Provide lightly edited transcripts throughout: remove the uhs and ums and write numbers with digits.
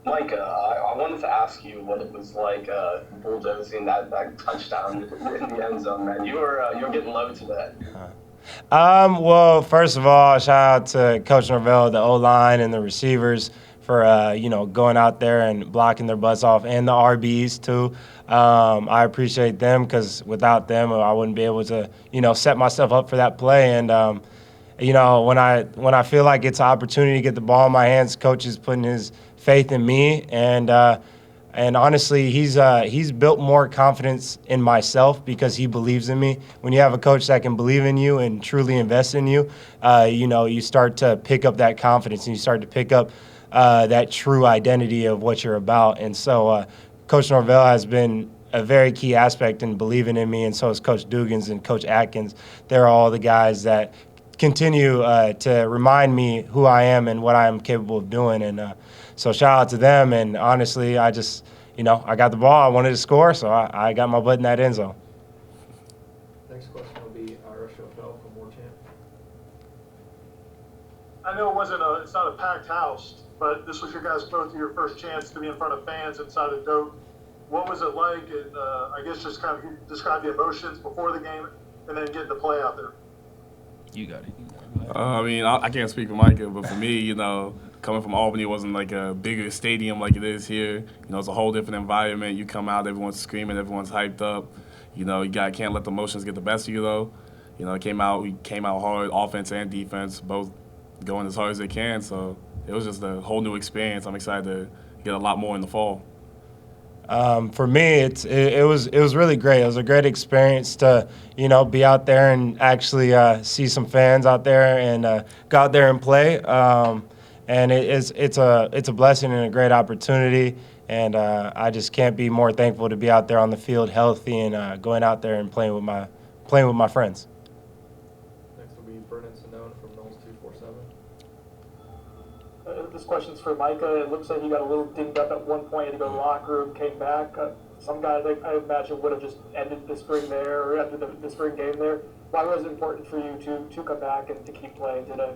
Micah, I wanted to ask you what it was like bulldozing that touchdown in the end zone, man. You were getting low today. Well, first of all, shout out to Coach Norvell, the O-line, and the receivers for going out there and blocking their butts off, and the RBs too. I appreciate them because without them, I wouldn't be able to set myself up for that play. And when I feel like it's an opportunity to get the ball in my hands, coach is putting his faith in me, and honestly, he's built more confidence in myself because he believes in me. When you have a coach that can believe in you and truly invest in you, you start to pick up that confidence and you start to pick up that true identity of what you're about. And so, Coach Norvell has been a very key aspect in believing in me, and so is Coach Dugans and Coach Atkins. They're all the guys that continue to remind me who I am and what I am capable of doing. And so shout out to them. And honestly, I just, I got the ball. I wanted to score, so I got my butt in that end zone. Next question will be Ira Schofel from War Chant. I know it's not a packed house, but this was both of your first chance to be in front of fans inside of Doak. What was it like? And I guess just kind of describe the emotions before the game and then getting the play out there. You got it. I can't speak for Mycah, but for me, coming from Albany, it wasn't like a bigger stadium like it is here. It's a whole different environment. You come out, everyone's screaming, everyone's hyped up. Can't let the emotions get the best of you, though. We came out hard, offense and defense, both going as hard as they can. So it was just a whole new experience. I'm excited to get a lot more in the fall. For me, it was really great. It was a great experience to be out there and actually see some fans out there and go out there and play. And it's a blessing and a great opportunity. And I just can't be more thankful to be out there on the field, healthy, and going out there and playing with my friends. Next will be Brennan Sinone from Knowles 247. This question's for Mycah. It looks like he got a little dinged up at one point. Had to go to the locker room, came back. Some guys, I imagine, would have just ended the spring there or after the spring game there. Why was it important for you to come back and to keep playing today?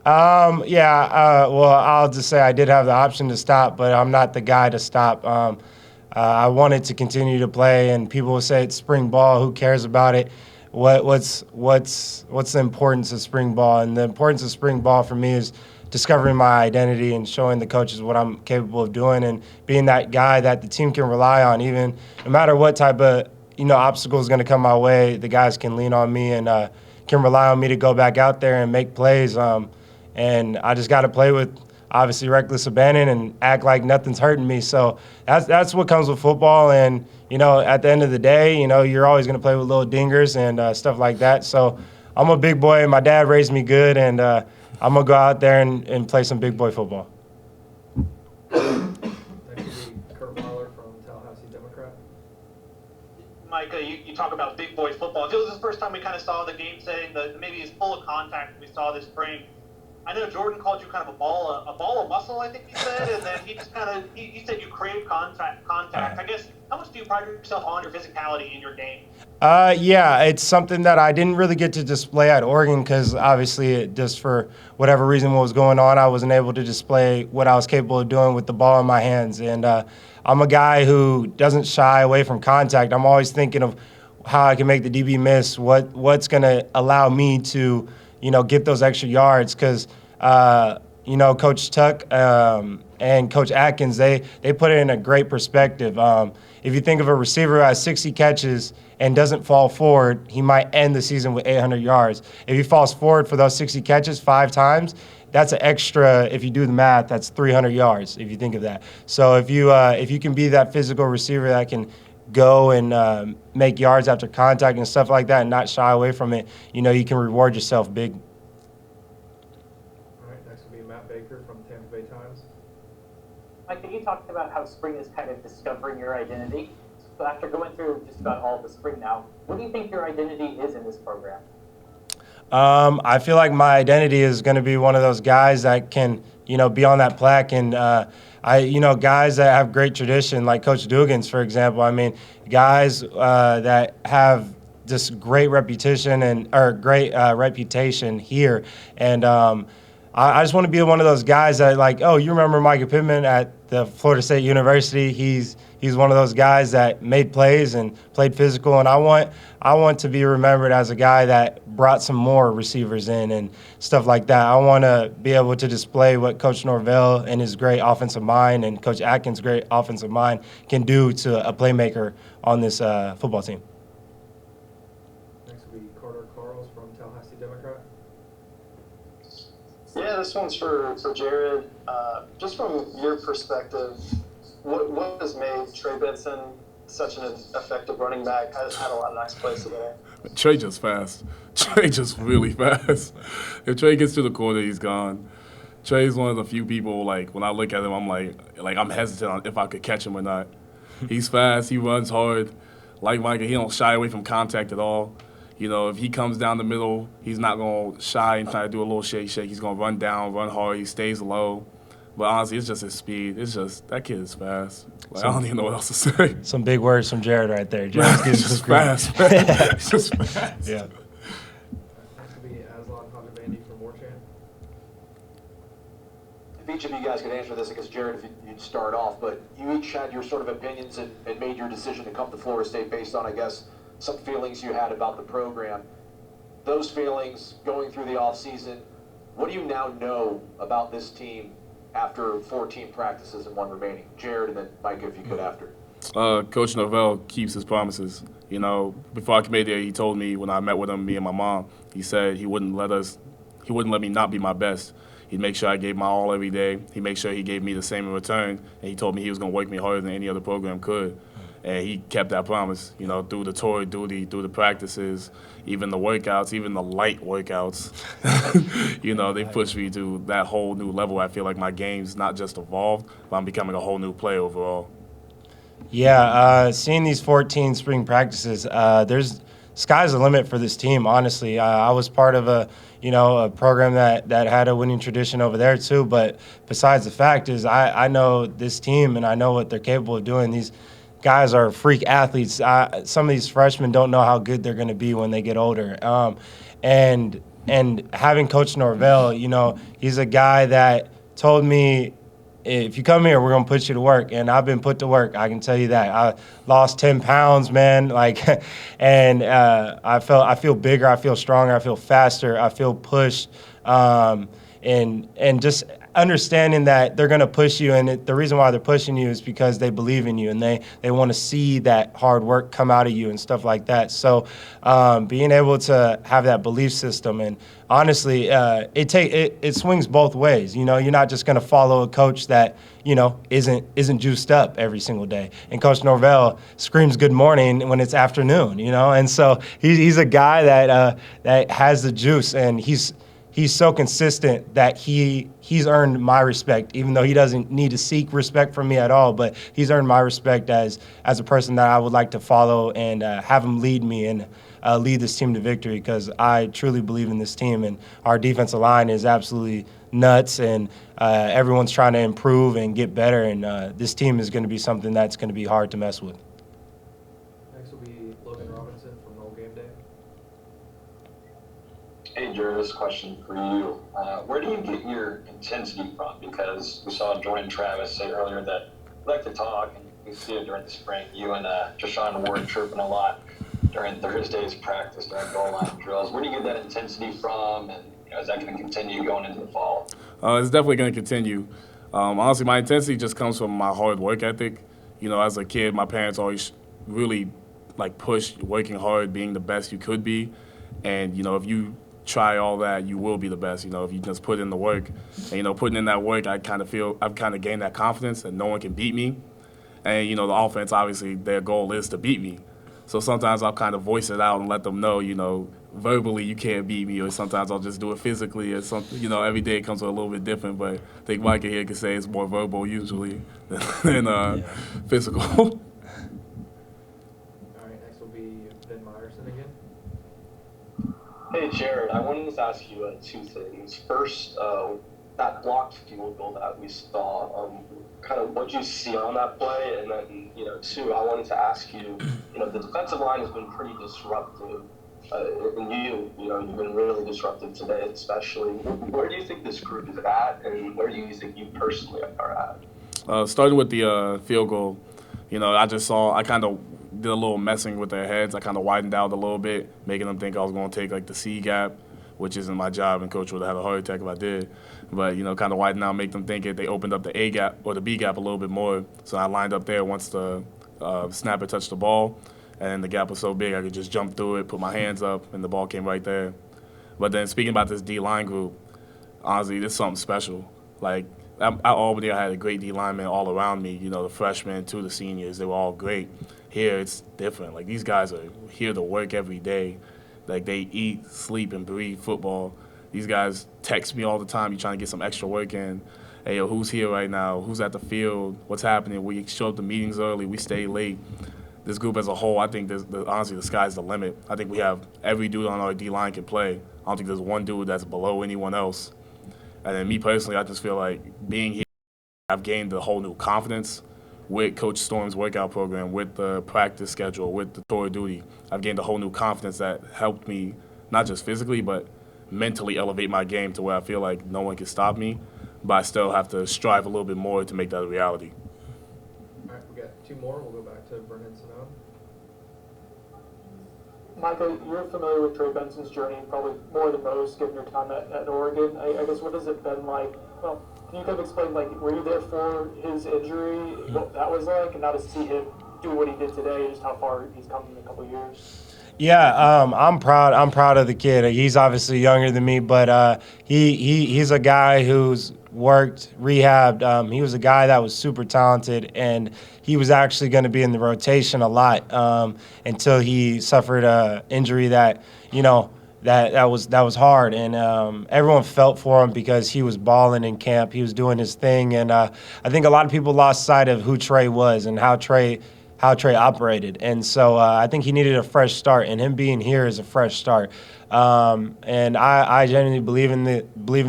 Well, I'll just say I did have the option to stop, but I'm not the guy to stop. I wanted to continue to play, and people will say it's spring ball. Who cares about it? What's the importance of spring ball? And the importance of spring ball for me is discovering my identity and showing the coaches what I'm capable of doing and being that guy that the team can rely on. Even no matter what type of obstacle is going to come my way, the guys can lean on me and can rely on me to go back out there and make plays. And I just got to play with obviously reckless abandon and act like nothing's hurting me. So that's what comes with football. And at the end of the day, you're always going to play with little dingers and stuff like that. So I'm a big boy. My dad raised me good, and I'm going to go out there and play some big boy football. Next will be Kurt Weiler from Tallahassee Democrat. Mycah, you talk about big boy football. It was the first time we kind of saw the game setting, maybe as full of contact we saw this spring. I know Jordan called you kind of a ball of muscle, I think he said, and then he just kind of he said you crave contact. I guess, how much do you pride yourself on your physicality in your game? It's something that I didn't really get to display at Oregon because obviously just for whatever reason what was going on, I wasn't able to display what I was capable of doing with the ball in my hands. And I'm a guy who doesn't shy away from contact. I'm always thinking of how I can make the DB miss, what's going to allow me to get those extra yards because, Coach Tuck and Coach Atkins, they put it in a great perspective. If you think of a receiver who has 60 catches and doesn't fall forward, he might end the season with 800 yards. If he falls forward for those 60 catches 5 times, that's an extra, if you do the math, that's 300 yards, if you think of that. So if you can be that physical receiver that can go and make yards after contact and stuff like that and not shy away from it, you can reward yourself big. All right, next will be Matt Baker from Tampa Bay Times. Mike, you talked about how spring is kind of discovering your identity. So after going through just about all the spring now, what do you think your identity is in this program? I feel like my identity is going to be one of those guys that can, be on that plaque and guys that have great tradition, like Coach Dugans, for example. I mean, guys that have just great reputation here, and I just want to be one of those guys that, like, oh, you remember Mycah Pittman at the Florida State University? He's one of those guys that made plays and played physical, and I want to be remembered as a guy that brought some more receivers in and stuff like that. I want to be able to display what Coach Norvell and his great offensive mind and Coach Atkins' great offensive mind can do to a playmaker on this football team. Next will be Carter Carls from Tallahassee Democrat. Yeah, this one's for Jared. Just from your perspective, what has made Trey Benson such an effective running back? Has had a lot of nice plays today. Trey just fast. Trey just really fast. If Trey gets to the corner, he's gone. Trey's one of the few people, like, when I look at him, I'm like I'm hesitant on if I could catch him or not. He's fast. He runs hard. Like Mycah, he don't shy away from contact at all. You know, if he comes down the middle, he's not going to shy and try to do a little shake. He's going to run down, run hard. He stays low. But honestly, it's just his speed. It's just, that kid is fast. Like, I don't even know what else to say. Some big words from Jared right there. Jared's He's just fast, man. He's just fast. Yeah. Next will be Aslan Hajabandi from Warchant. If each of you guys could answer this, I guess, Jared, if you'd start off, but you each had your sort of opinions and made your decision to come to Florida State based on, I guess, some feelings you had about the program. Those feelings going through the offseason, what do you now know about this team after 14 practices and one remaining? Jared, and then Mycah, if you could after. Coach Norvell keeps his promises. You know, before I came here, he told me when I met with him, me and my mom, he said he wouldn't let me not be my best. He'd make sure I gave my all every day. He'd make sure he gave me the same in return. And he told me he was going to work me harder than any other program could. And he kept that promise, you know, through the tour duty, through the practices, even the workouts, even the light workouts. You know, they pushed me to that whole new level. I feel like my game's not just evolved, but I'm becoming a whole new player overall. Yeah, seeing these 14 spring practices, there's sky's the limit for this team, honestly. I was part of a program that had a winning tradition over there too, but besides the fact is I know this team and I know what they're capable of doing. These guys are freak athletes. Some of these freshmen don't know how good they're going to be when they get older. And having Coach Norvell, you know, he's a guy that told me, if you come here, we're going to put you to work. And I've been put to work. I can tell you that. I lost 10 pounds, man. Like, and I feel bigger. I feel stronger. I feel faster. I feel pushed. And just understanding that they're going to push you, and the reason why they're pushing you is because they believe in you and they want to see that hard work come out of you and stuff like that. So being able to have that belief system, and honestly, it swings both ways. You know, you're not just going to follow a coach that, you know, isn't juiced up every single day. And Coach Norvell screams good morning when it's afternoon, you know, and so he's a guy that has the juice, and he's so consistent that he's earned my respect, even though he doesn't need to seek respect from me at all. But he's earned my respect as a person that I would like to follow and have him lead me and lead this team to victory, because I truly believe in this team. And our defensive line is absolutely nuts, and everyone's trying to improve and get better. And this team is going to be something that's going to be hard to mess with. Next will be Logan Robinson from No Game Day. Hey, Jared, this question for you. Where do you get your intensity from? Because we saw Jordan Travis say earlier that you like to talk, and we see it during the spring. You and Jashawn Ward chirping a lot during Thursday's practice, during goal line drills. Where do you get that intensity from, and is that going to continue going into the fall? It's definitely going to continue. Honestly, my intensity just comes from my hard work ethic. You know, as a kid, my parents always really pushed working hard, being the best you could be. And, you know, if you try all that, you will be the best, you know, if you just put in the work. And, you know, putting in that work, I kind of feel I've kind of gained that confidence that no one can beat me. And, you know, the offense, obviously, their goal is to beat me. So sometimes I'll kind of voice it out and let them know, you know, verbally you can't beat me, or sometimes I'll just do it physically or something. You know, every day it comes with a little bit different, but I think Mycah here can say it's more verbal usually than physical. All right, next will be Ben Myerson again. Hey, Jared, I wanted to ask you two things. First, that blocked field goal that we saw, kind of what you see on that play, and then, you know, two, I wanted to ask you, you know, the defensive line has been pretty disruptive and you've been really disruptive today, especially. Where do you think this group is at, and where do you think you personally are at? Starting with the field goal, I kind of did a little messing with their heads. I kind of widened out a little bit, making them think I was going to take like the C gap, which isn't my job, and coach would have had a heart attack if I did. But, kind of widen out, make them think it. They opened up the A gap or the B gap a little bit more. So I lined up there once the snapper touched the ball, and the gap was so big I could just jump through it, put my hands up, and the ball came right there. But then speaking about this D-line group, honestly, this is something special. Like, at Albany, I had a great D lineman all around me, the freshmen to the seniors. They were all great. Here, it's different. Like, these guys are here to work every day. Like, they eat, sleep, and breathe football. These guys text me all the time. You're trying to get some extra work in. Hey, yo, who's here right now? Who's at the field? What's happening? We show up to meetings early. We stay late. This group as a whole, I think, honestly, the sky's the limit. I think we have every dude on our D-line can play. I don't think there's one dude that's below anyone else. And then me personally, I just feel like being here, I've gained a whole new confidence with Coach Storm's workout program, with the practice schedule, with the tour duty. I've gained a whole new confidence that helped me not just physically, but mentally elevate my game to where I feel like no one can stop me, but I still have to strive a little bit more to make that a reality. All right, we got two more. We'll go back to Brennan Simone. Mycah, you're familiar with Trey Benson's journey probably more than most, given your time at Oregon. I guess what has it been like? Well, can you kind of explain, like, were you there for his injury, what that was like, and now to see him do what he did today, just how far he's come in a couple of years? Yeah, I'm proud. I'm proud of the kid. He's obviously younger than me, but he's a guy who's worked, rehabbed. He was a guy that was super talented, and he was actually going to be in the rotation a lot until he suffered an injury that that was hard, and everyone felt for him because he was balling in camp. He was doing his thing, and I think a lot of people lost sight of who Trey was and how Trey operated. And so I think he needed a fresh start, and him being here is a fresh start. And I genuinely believe in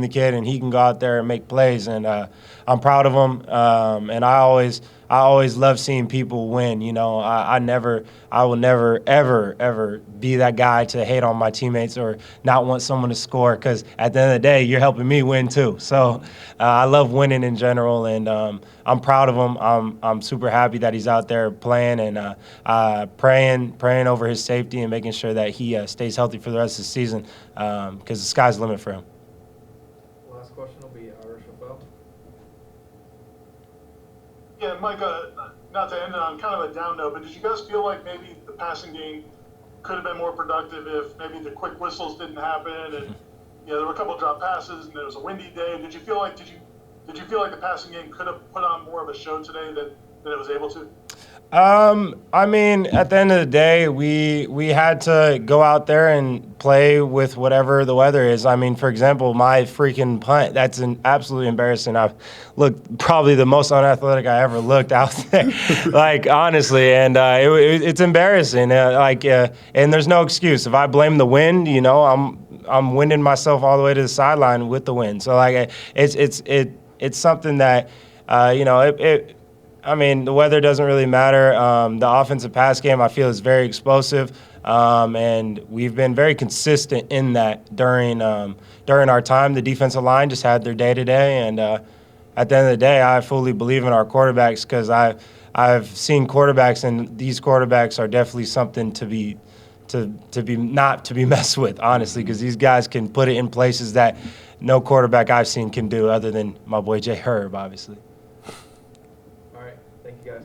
the kid, and he can go out there and make plays, and I'm proud of him. And I always love seeing people win. I will never, ever be that guy to hate on my teammates or not want someone to score, because at the end of the day, you're helping me win too. So I love winning in general, and I'm proud of him. I'm super happy that he's out there playing, and praying over his safety and making sure that he stays healthy for the rest of the season, because the sky's the limit for him. Last question will be Irish Bell. Yeah, Mycah, not to end it on kind of a down note, but did you guys feel like maybe the passing game could have been more productive if maybe the quick whistles didn't happen, and there were a couple of drop passes and there was a windy day? Did you feel like the passing game could have put on more of a show today than it was able to? I mean, at the end of the day, we had to go out there and play with whatever the weather is. I mean, for example, my freaking punt, that's absolutely embarrassing. I've looked probably the most unathletic I ever looked out there, like, honestly, and it's embarrassing. And there's no excuse. If I blame the wind, I'm winding myself all the way to the sideline with the wind. So, like, it's something that, I mean, the weather doesn't really matter. The offensive pass game, I feel, is very explosive, and we've been very consistent in that during our time. The defensive line just had their day today, and at the end of the day, I fully believe in our quarterbacks, because I've seen quarterbacks, and these quarterbacks are definitely something to be not to be messed with, honestly, because these guys can put it in places that no quarterback I've seen can do, other than my boy Jay Herb, obviously. All right, thank you guys.